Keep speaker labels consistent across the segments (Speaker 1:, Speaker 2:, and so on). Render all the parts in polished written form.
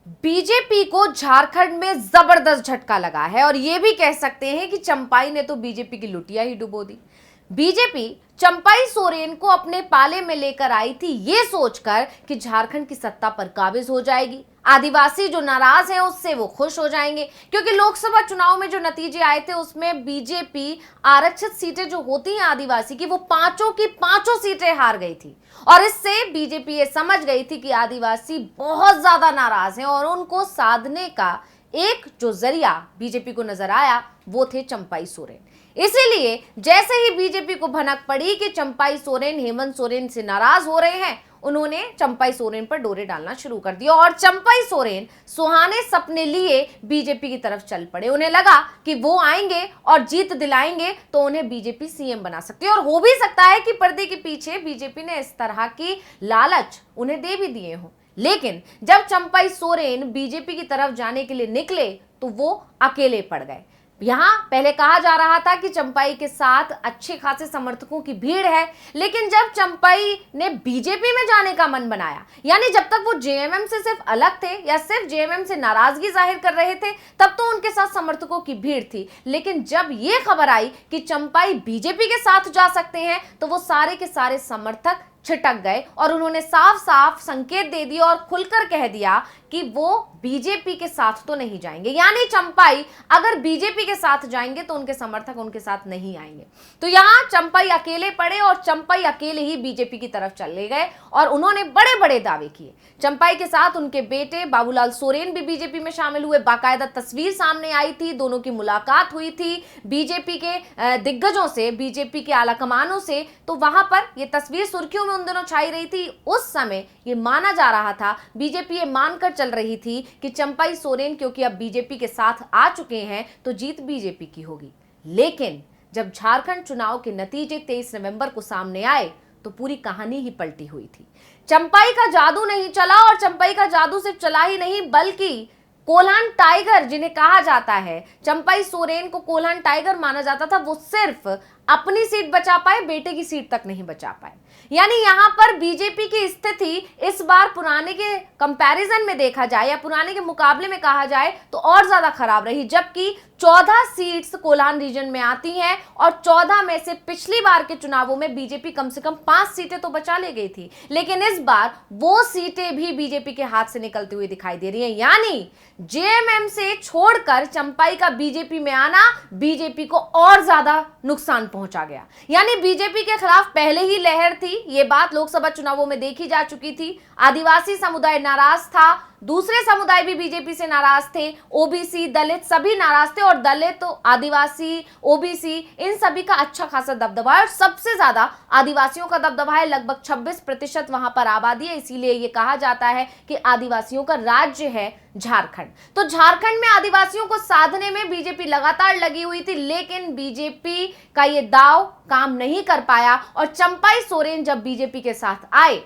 Speaker 1: BJP को झारखंड में जबरदस्त झटका लगा है और यह भी कह सकते हैं कि चंपाई ने तो बीजेपी की लुटिया ही डुबो दी। बीजेपी चंपाई सोरेन को अपने पाले में लेकर आई थी ये सोचकर कि झारखंड की सत्ता पर काबिज हो जाएगी, आदिवासी जो नाराज हैं उससे वो खुश हो जाएंगे, क्योंकि लोकसभा चुनाव में जो नतीजे आए थे उसमें बीजेपी आरक्षित सीटें जो होती हैं आदिवासी की, वो पांचों की पांचों सीटें हार गई थी। और इससे बीजेपी ये समझ गई थी कि आदिवासी बहुत ज्यादा नाराज हैं और उनको साधने का एक जो जरिया बीजेपी को नजर आया वो थे चंपाई सोरेन। इसीलिए जैसे ही बीजेपी को भनक पड़ी कि चंपाई सोरेन हेमंत सोरेन से नाराज हो रहे हैं, उन्होंने चंपाई सोरेन पर डोरे डालना शुरू कर दिया और चंपाई सोरेन सुहाने सपने लिए बीजेपी की तरफ चल पड़े। उन्हें लगा कि वो आएंगे और जीत दिलाएंगे तो उन्हें बीजेपी सीएम बना सकती है, और हो भी सकता है कि पर्दे के पीछे बीजेपी ने इस तरह की लालच उन्हें दे भी दिए हों। लेकिन जब चंपाई सोरेन बीजेपी की तरफ जाने के लिए निकले तो वो अकेले पड़ गए। यहां पहले कहा जा रहा था कि चंपाई के साथ अच्छे खासे समर्थकों की भीड़ है, लेकिन जब चंपाई ने बीजेपी में जाने का मन बनाया, यानी जब तक वो जेएमएम से सिर्फ अलग थे या सिर्फ जेएमएम से नाराजगी जाहिर कर रहे थे, तब तो उनके साथ समर्थकों की भीड़ थी। लेकिन जब ये खबर आई कि चंपाई बीजेपी के साथ जा सकते हैं तो वो सारे के सारे समर्थक छिटक गए और उन्होंने साफ साफ संकेत दे दिया और खुलकर कह दिया कि वो बीजेपी के साथ तो नहीं जाएंगे, यानी चंपाई अगर बीजेपी के साथ जाएंगे तो उनके समर्थक उनके साथ नहीं आएंगे। तो यहां चंपाई अकेले पड़े और चंपाई अकेले ही बीजेपी की तरफ चले गए और उन्होंने बड़े बड़े दावे किए। चंपाई के साथ उनके बेटे बाबूलाल सोरेन भी बीजेपी में शामिल हुए। बाकायदा तस्वीर सामने आई थी, दोनों की मुलाकात हुई थी बीजेपी के दिग्गजों से, बीजेपी के आलाकमानों से। तो वहां पर यह तस्वीर सुर्खियों में उन दिनों छाई रही थी। उस समय यह माना जा रहा था, बीजेपी ये मानकर चल रही थी कि चंपाई सोरेन क्योंकि अब बीजेपी के साथ आ चुके हैं तो जीत बीजेपी की होगी। लेकिन जब झारखंड चुनाव के नतीजे 23 नवंबर को सामने आए तो पूरी कहानी ही पलटी हुई थी। चंपाई का जादू नहीं चला, और चंपाई का जादू सिर्फ चला ही नहीं बल्कि कोल्हान टाइगर जिन्हें कहा जाता है, चंपाई सोरेन को कोल्हान टाइगर माना जाता था, वो सिर्फ अपनी सीट बचा पाए, बेटे की सीट तक नहीं बचा पाए। यानी यहां पर बीजेपी की स्थिति इस बार पुराने के कंपैरिजन में देखा जाए या पुराने के मुकाबले में कहा जाए तो और ज्यादा खराब रही, जबकि 14 सीट्स कोल्हान रीजन में आती हैं और 14 में से पिछली बार के चुनावों में बीजेपी कम से कम 5 सीटें तो बचा ले गई थी, लेकिन इस बार वो सीटें भी बीजेपी के हाथ से निकलती हुई दिखाई दे रही हैं। यानी जेएमएम से छोड़कर चंपाई का बीजेपी में आना बीजेपी को और ज्यादा नुकसान पहुंचा गया। यानी बीजेपी के खिलाफ पहले ही लहर थी, ये बात लोकसभा चुनावों में देखी जा चुकी थी। आदिवासी समुदाय नाराज था, दूसरे समुदाय भी बीजेपी से नाराज थे, ओबीसी दलित सभी नाराज थे, और दलित आदिवासी ओबीसी इन सभी का अच्छा खासा दबदबा है और सबसे ज्यादा आदिवासियों का दबदबा है। लगभग 26% वहां पर आबादी है, इसीलिए यह कहा जाता है कि आदिवासियों का राज्य है झारखंड। तो झारखंड में आदिवासियों को साधने में बीजेपी लगातार लगी हुई थी, लेकिन बीजेपी का यह दांव काम नहीं कर पाया और चंपाई सोरेन जब बीजेपी के साथ आए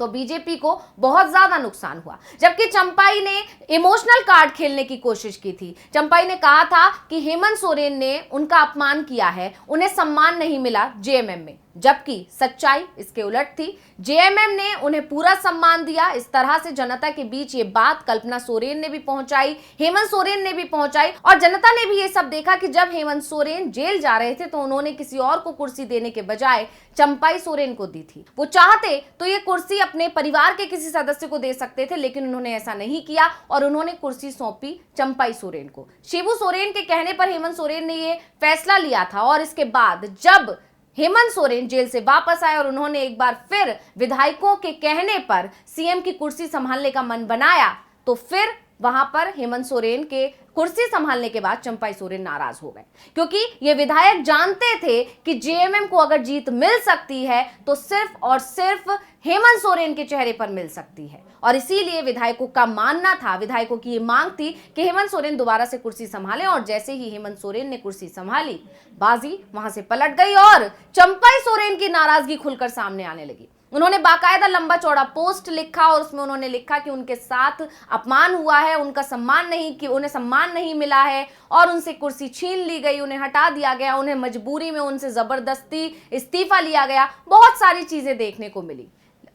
Speaker 1: तो बीजेपी को बहुत ज्यादा नुकसान हुआ। जबकि चंपाई ने इमोशनल कार्ड खेलने की कोशिश की थी। चंपाई ने कहा था कि हेमंत सोरेन ने उनका अपमान किया है, उन्हें सम्मान नहीं मिला जेएमएम में, जबकि सच्चाई इसके उलट थी। जेएमएम ने उन्हें पूरा सम्मान दिया। इस तरह से जनता के बीच ये बात कल्पना सोरेन ने भी पहुंचाई, हेमंत सोरेन ने भी पहुंचाई, और जनता ने भी ये सब देखा कि जब हेमंत सोरेन जेल जा रहे थे तो उन्होंने किसी और को कुर्सी देने के बजाय चंपाई सोरेन को दी थी। वो चाहते तो ये कुर्सी अपने परिवार के किसी सदस्य को दे सकते थे, लेकिन उन्होंने ऐसा नहीं किया और उन्होंने कुर्सी सौंपी चंपाई सोरेन को। शिबू सोरेन के कहने पर हेमंत सोरेन ने यह फैसला लिया था, और इसके बाद जब हेमंत सोरेन जेल से वापस आए और उन्होंने एक बार फिर विधायकों के कहने पर सीएम की कुर्सी संभालने का मन बनाया, तो फिर वहां पर हेमंत सोरेन के कुर्सी संभालने के बाद चंपाई सोरेन नाराज हो गए, क्योंकि ये विधायक जानते थे कि जेएमएम को अगर जीत मिल सकती है तो सिर्फ और सिर्फ हेमंत सोरेन के चेहरे पर मिल सकती है। और इसीलिए विधायकों का मानना था, विधायकों की ये मांग थी कि हेमंत सोरेन दोबारा से कुर्सी संभालें, और जैसे ही हेमंत सोरेन ने कुर्सी संभाली, बाजी वहां से पलट गई और चंपाई सोरेन की नाराजगी खुलकर सामने आने लगी। उन्होंने बाकायदा लंबा चौड़ा पोस्ट लिखा और उसमें उन्होंने लिखा कि उनके साथ अपमान हुआ है, उनका सम्मान नहीं, कि उन्हें सम्मान नहीं मिला है और उनसे कुर्सी छीन ली गई, उन्हें हटा दिया गया, उन्हें मजबूरी में उनसे जबरदस्ती इस्तीफा लिया गया। बहुत सारी चीजें देखने को मिली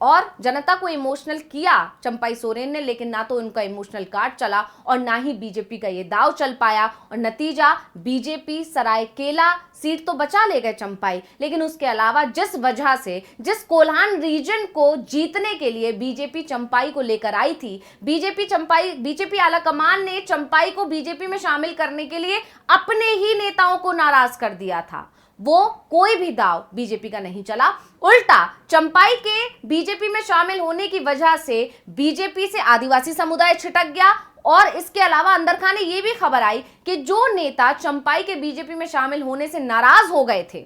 Speaker 1: और जनता को इमोशनल किया चंपाई सोरेन ने, लेकिन ना तो उनका इमोशनल कार्ड चला और ना ही बीजेपी का ये दाव चल पाया और नतीजा बीजेपी सरायकेला सीट तो बचा ले गए चंपाई, लेकिन उसके अलावा जिस वजह से जिस कोल्हान रीजन को जीतने के लिए बीजेपी चंपाई को लेकर आई थी, बीजेपी आलाकमान ने चंपाई को बीजेपी में शामिल करने के लिए अपने ही नेताओं को नाराज कर दिया था। वो कोई भी दाव बीजेपी का नहीं चला, उल्टा चंपाई के बीजेपी में शामिल होने की वजह से बीजेपी से आदिवासी समुदाय छिटक गया और इसके अलावा अंदर खाने ये भी खबर आई कि जो नेता चंपाई के बीजेपी में शामिल होने से नाराज हो गए थे,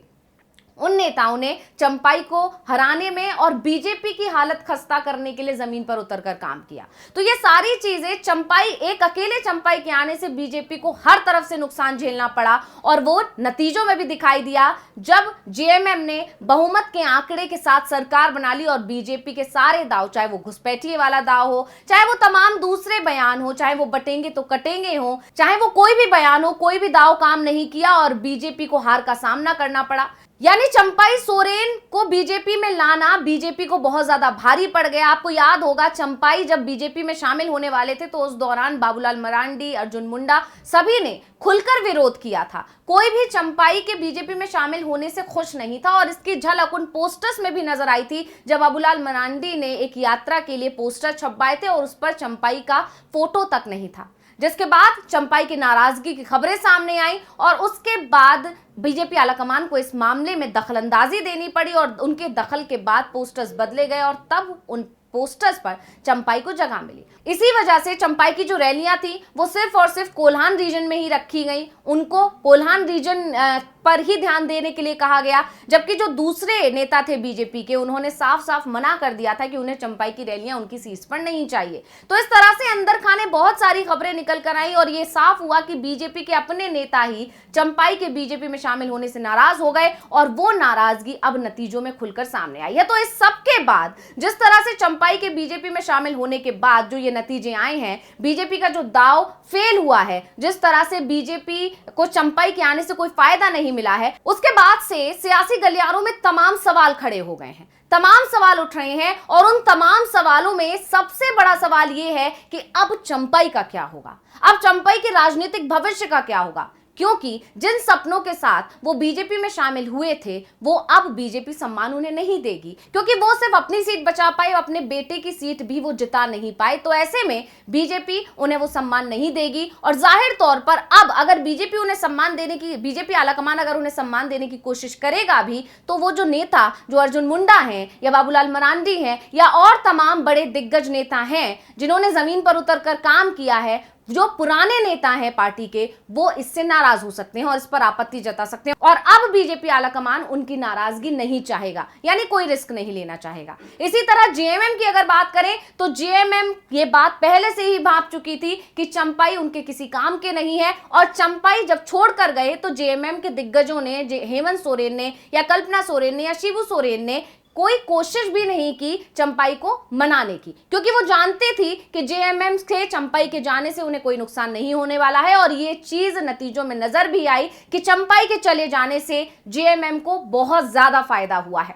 Speaker 1: उन नेताओं ने चंपाई को हराने में और बीजेपी की हालत खस्ता करने के लिए जमीन पर उतरकर काम किया। तो ये सारी चीजें एक अकेले चंपाई के आने से बीजेपी को हर तरफ से नुकसान झेलना पड़ा और वो नतीजों में भी दिखाई दिया जब जेएमएम ने बहुमत के आंकड़े के साथ सरकार बना ली और बीजेपी के सारे दाव, चाहे वो घुसपैठिए वाला दाव हो, चाहे वो तमाम दूसरे बयान हो, चाहे वो बटेंगे तो कटेंगे हो, चाहे वो कोई भी बयान हो, कोई भी दाव काम नहीं किया और बीजेपी को हार का सामना करना पड़ा। यानी चंपाई सोरेन को बीजेपी में लाना बीजेपी को बहुत ज्यादा भारी पड़ गया। आपको याद होगा चंपाई जब बीजेपी में शामिल होने वाले थे तो उस दौरान बाबूलाल मरांडी, अर्जुन मुंडा सभी ने खुलकर विरोध किया था। कोई भी चंपाई के बीजेपी में शामिल होने से खुश नहीं था और इसकी झलक उन पोस्टर्स में भी नजर आई थी जब बाबूलाल मरांडी ने एक यात्रा के लिए पोस्टर छपवाए थे और उस पर चंपाई का फोटो तक नहीं था, जिसके बाद चंपाई की नाराजगी की खबरें सामने आई और उसके बाद बीजेपी आलाकमान को इस मामले में दखलंदाजी देनी पड़ी और उनके दखल के बाद पोस्टर्स बदले गए और तब उन पोस्टर्स पर चंपाई को जगह मिली। इसी वजह से चंपाई की जो रैलियां थी वो सिर्फ और सिर्फ कोल्हान रीजन में ही रखी गई, उनको कोल्हान रीजन पर ही ध्यान देने के लिए कहा गया, जबकि जो दूसरे नेता थे बीजेपी के उन्होंने साफ साफ मना कर दिया था कि उन्हें चंपाई की रैलियां उनकी सीट पर नहीं चाहिए। तो इस तरह से अंदर खाने बहुत सारी खबरें निकल कर आई और ये साफ हुआ कि बीजेपी के अपने नेता ही चंपाई के बीजेपी में शामिल होने से नाराज हो गए और वो नाराजगी अब नतीजों में खुलकर सामने आई है। तो इस सब के बाद जिस तरह से चंपाई के बीजेपी में शामिल होने के बाद जो ये नतीजे आए हैं, बीजेपी का जो दाव फेल हुआ है, जिस तरह से बीजेपी को चंपाई के आने से कोई फायदा नहीं मिला है, उसके बाद से सियासी गलियारों में तमाम सवाल खड़े हो गए हैं, तमाम सवाल उठ रहे हैं और उन तमाम सवालों में सबसे बड़ा सवाल यह है कि अब चंपाई का क्या होगा, अब चंपाई के राजनीतिक भविष्य का क्या होगा, क्योंकि जिन सपनों के साथ वो बीजेपी में शामिल हुए थे वो अब बीजेपी सम्मान उन्हें नहीं देगी, क्योंकि वो सिर्फ अपनी सीट बचा पाए, अपने बेटे की सीट भी वो जिता नहीं पाए। तो ऐसे में बीजेपी उन्हें वो सम्मान नहीं देगी और जाहिर तौर पर अब अगर बीजेपी आलाकमान अगर उन्हें सम्मान देने की कोशिश करेगा भी तो वो जो नेता जो अर्जुन मुंडा हैं या बाबूलाल मरांडी हैं या और तमाम बड़े दिग्गज नेता हैं जिन्होंने जमीन पर उतरकर काम किया है, जो पुराने नेता हैं पार्टी के, वो इससे नाराज हो सकते हैं और इस पर आपत्ति जता सकते हैं और अब बीजेपी आलाकमान उनकी नाराजगी नहीं चाहेगा, यानी कोई रिस्क नहीं लेना चाहेगा। इसी तरह जेएमएम की अगर बात करें तो जेएमएम ये बात पहले से ही भांप चुकी थी कि चंपाई उनके किसी काम के नहीं है और चंपाई जब छोड़कर गए तो जेएमएम के दिग्गजों ने, हेमंत सोरेन ने या कल्पना सोरेन ने या शिबू सोरेन ने कोई कोशिश भी नहीं की चंपाई को मनाने की, क्योंकि वो जानते थी कि जेएमएम से चंपाई के जाने से उन्हें कोई नुकसान नहीं होने वाला है और ये चीज नतीजों में नजर भी आई कि चंपाई के चले जाने से जेएमएम को बहुत ज्यादा फायदा हुआ है।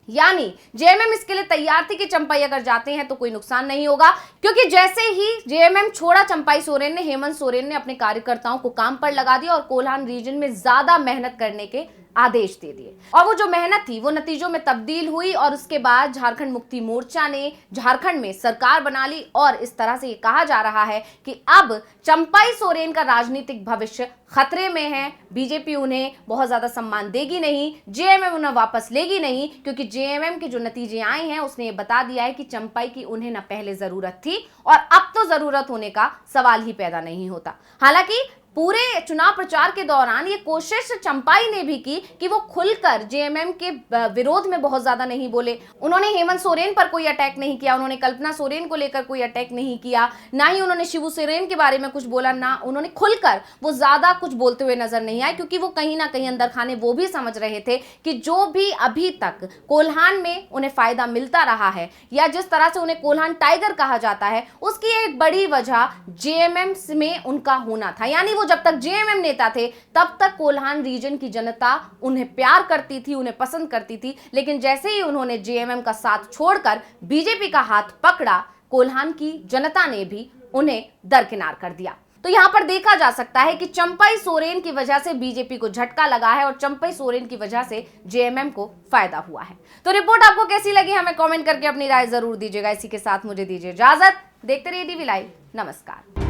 Speaker 1: यानी जेएमएम इसके लिए तैयार थी कि चंपाई अगर जाते हैं तो कोई नुकसान नहीं होगा, क्योंकि जैसे ही जेएमएम छोड़ा चंपाई सोरेन ने, हेमंत सोरेन ने अपने कार्यकर्ताओं को काम पर लगा दिया और कोल्हान रीजन में ज्यादा मेहनत करने के आदेश दे दिए और वो जो मेहनत थी वो नतीजों में तब्दील हुई और उसके बाद झारखंड मुक्ति मोर्चा ने झारखंड में सरकार बना ली और इस तरह से ये कहा जा रहा है कि अब चंपाई सोरेन का राजनीतिक भविष्य खतरे में है। बीजेपी उन्हें बहुत ज्यादा सम्मान देगी नहीं, जेएमएम उन्हें वापस लेगी नहीं, क्योंकि जेएमएम के जो नतीजे आए हैं उसने ये बता दिया है कि चंपाई की उन्हें न पहले जरूरत थी और अब तो जरूरत होने का सवाल ही पैदा नहीं होता। हालांकि पूरे चुनाव प्रचार के दौरान ये कोशिश चंपाई ने भी की कि वो खुलकर जेएमएम के विरोध में बहुत ज्यादा नहीं बोले। उन्होंने हेमंत सोरेन पर कोई अटैक नहीं किया, उन्होंने कल्पना सोरेन को लेकर कोई अटैक नहीं किया, ना ही उन्होंने शिबू सोरेन के बारे में कुछ बोला, ना उन्होंने खुलकर वो ज्यादा कुछ बोलते हुए नजर नहीं आए, क्योंकि वो कहीं ना कहीं अंदर खाने वो भी समझ रहे थे कि जो भी अभी तक कोल्हान में उन्हें फायदा मिलता रहा है या जिस तरह से उन्हें कोल्हान टाइगर कहा जाता है, उसकी एक बड़ी वजह जेएमएम में उनका होना था। यानी वो जब तक जेएमएम नेता थे तब तक कोल्हान रीजन की जनता उन्हें प्यार करती थी, उन्हें पसंद करती थी, लेकिन जैसे ही उन्होंने जेएमएम का साथ छोड़कर बीजेपी का हाथ पकड़ा, कोल्हान की जनता ने भी उन्हें दरकिनार कर दिया। तो यहां पर देखा जा सकता है कि चंपई सोरेन की वजह से बीजेपी को झटका लगा है और चंपई सोरेन की वजह से जेएमएम को फायदा हुआ है। तो रिपोर्ट आपको कैसी लगी हमें कमेंट करके अपनी राय जरूर दीजिएगा। इसी के साथ मुझे दीजिए इजाजत। देखते रहिए डीवी लाइव। नमस्कार।